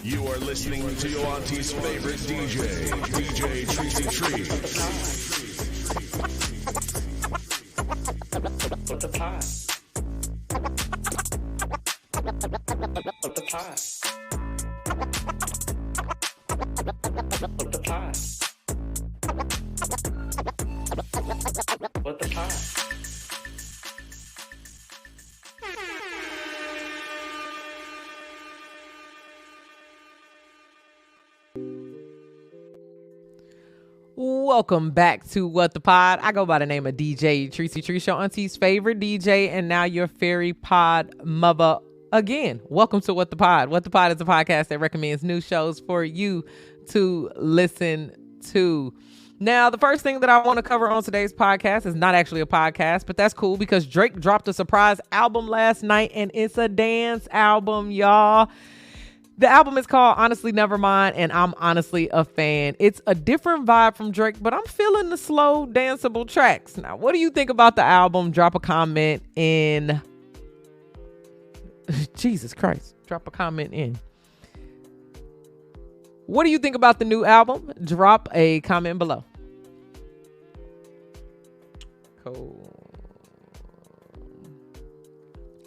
You are listening to your auntie's favorite DJ, DJ Treacy Tree. What the pod? What the pod? What the pod? What the pod? Welcome back to What the Pod. I go by the name of DJ Treacy Tree, your auntie's favorite DJ, and now your fairy pod mother again. Welcome to What the Pod. What the Pod is a podcast that recommends new shows for you to listen to. Now, the first thing that I want to cover on today's podcast is not actually a podcast, but that's cool because Drake dropped a surprise album last night, and it's a dance album, y'all. The album is called Honestly Nevermind, and I'm honestly a fan. It's a different vibe from Drake, but I'm feeling the slow, danceable tracks. Now, what do you think about the album? Drop a comment in... Jesus Christ. Drop a comment in. What do you think about the new album? Drop a comment below. Cool.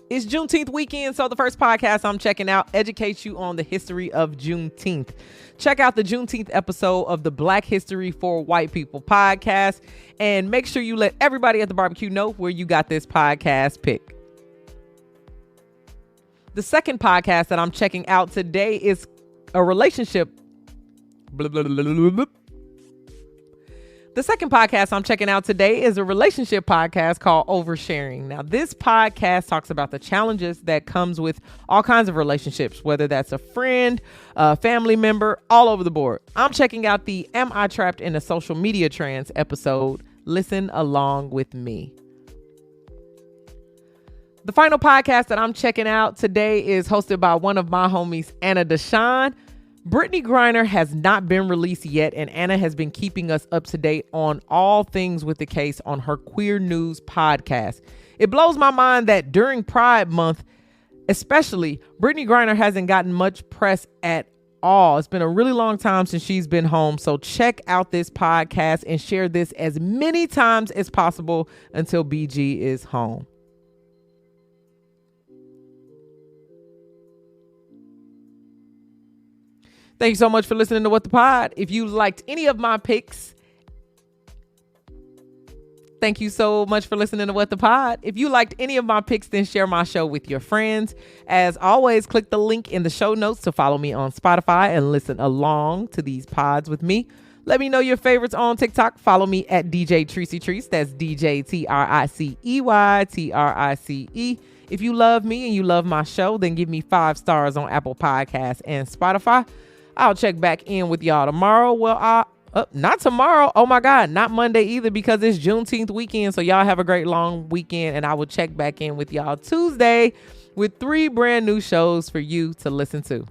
It's Juneteenth weekend, so the first podcast I'm checking out educates you on the history of Juneteenth. Check out the Juneteenth episode of the Black History for White People podcast, and make sure you let everybody at the barbecue know where you got this podcast pick. The second podcast that I'm checking out today is a relationship. The second podcast I'm checking out today is a relationship podcast called Oversharing. Now, this podcast talks about the challenges that comes with all kinds of relationships, whether that's a friend, a family member, all over the board. I'm checking out the Am I Trapped in a Social Media Trance episode. Listen along with me. The final podcast that I'm checking out today is hosted by one of my homies, Anna Deshawn. Brittany Griner has not been released yet, and Anna has been keeping us up to date on all things with the case on her Queer News podcast. It blows my mind that during Pride Month, especially, Brittany Griner hasn't gotten much press at all. It's been a really long time since she's been home, so check out this podcast and share this as many times as possible until BG is home. Thank you so much for listening to What the Pod. If you liked any of my picks, thank you so much for listening to What the Pod. If you liked any of my picks, then share my show with your friends. As always, click the link in the show notes to follow me on Spotify and listen along to these pods with me. Let me know your favorites on TikTok. Follow me at DJ Treacy Treece. That's DJ TRICEY. If you love me and you love my show, then give me 5 stars on Apple Podcasts and Spotify. I'll check back in with y'all tomorrow. Well, not tomorrow. Oh my God, not Monday either because it's Juneteenth weekend. So y'all have a great long weekend, and I will check back in with y'all Tuesday with 3 brand new shows for you to listen to.